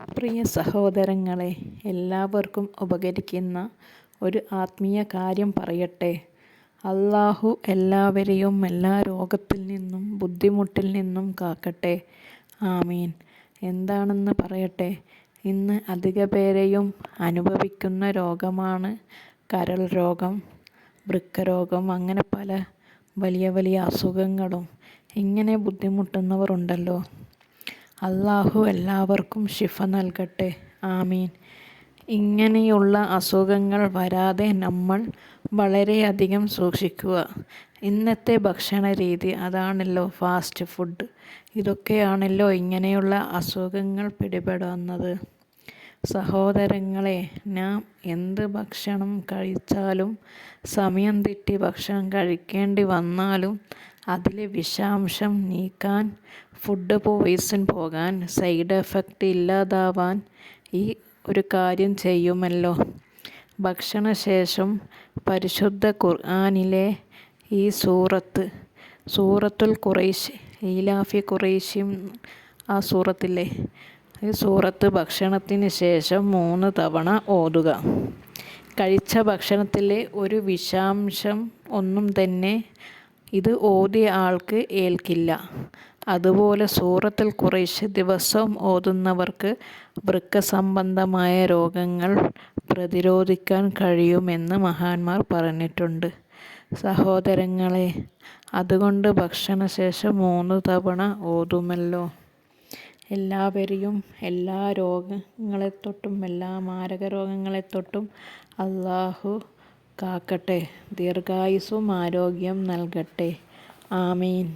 പ്രിയ സഹോദരങ്ങളെ, എല്ലാവർക്കും ഉപകരിക്കുന്ന ഒരു ആത്മീയ കാര്യം പറയട്ടെ. അല്ലാഹു എല്ലാവരെയും എല്ലാ രോഗത്തിൽ നിന്നും ബുദ്ധിമുട്ടിൽ നിന്നും കാക്കട്ടെ. ആമീൻ. എന്താണെന്ന് പറയട്ടെ. ഇന്ന് അധിക പേരെയും അനുഭവിക്കുന്ന രോഗമാണ് കരൾ രോഗം, വൃക്കരോഗം, അങ്ങനെ പല വലിയ വലിയ അസുഖങ്ങളും. ഇങ്ങനെ ബുദ്ധിമുട്ടുന്നവർ ഉണ്ടല്ലോ. അല്ലാഹു എല്ലാവർക്കും ശിഫ നൽകട്ടെ. ആമീൻ. ഇങ്ങനെയുള്ള അസുഖങ്ങൾ വരാതെ നമ്മൾ വളരെയധികം സൂക്ഷിക്കുക. ഇന്നത്തെ ഭക്ഷണ രീതി അതാണല്ലോ, ഫാസ്റ്റ് ഫുഡ്. ഇതൊക്കെയാണല്ലോ ഇങ്ങനെയുള്ള അസുഖങ്ങൾ പിടിപെടുന്നത്. സഹോദരങ്ങളെ, നാം എന്ത് ഭക്ഷണം കഴിച്ചാലും, സമയം തെറ്റി ഭക്ഷണം കഴിക്കേണ്ടി വന്നാലും, അതിലെ വിഷാംശം നീക്കാൻ, ഫുഡ് പോയിസൺ പോകാൻ, സൈഡ് എഫക്റ്റ് ഇല്ലാതാവാൻ ഈ ഒരു കാര്യം ചെയ്യുമല്ലോ. ഭക്ഷണശേഷം പരിശുദ്ധ ഖുർആനിലെ ഈ സൂറത്തുൽ ഖുറൈശ്, ഈലാഫി ഖുറൈശിം, ആ സൂറത്തിലെ ഈ സൂറത്ത് ഭക്ഷണത്തിന് ശേഷം 3 തവണ ഓതുക. കഴിച്ച ഭക്ഷണത്തിലെ ഒരു വിഷാംശം ഒന്നും തന്നെ ഇത് ഓതിയ ആൾക്ക് ഏൽക്കില്ല. അതുപോലെ സൂറത്തുൽ ഖുറൈശ് ദിവസവും ഓതുന്നവർക്ക് വൃക്ക സംബന്ധമായ രോഗങ്ങൾ പ്രതിരോധിക്കാൻ കഴിയുമെന്ന് മഹാന്മാർ പറഞ്ഞിട്ടുണ്ട്. സഹോദരങ്ങളെ, അതുകൊണ്ട് ഭക്ഷണശേഷം 3 തവണ ഓതുമല്ലോ. എല്ലാവരെയും എല്ലാ രോഗങ്ങളെത്തൊട്ടും, എല്ലാ മാരക രോഗങ്ങളെത്തൊട്ടും അല്ലാഹു കാക്കട്ടെ. ദീർഘായുസ്സും ആരോഗ്യം നൽകട്ടെ. ആമീൻ.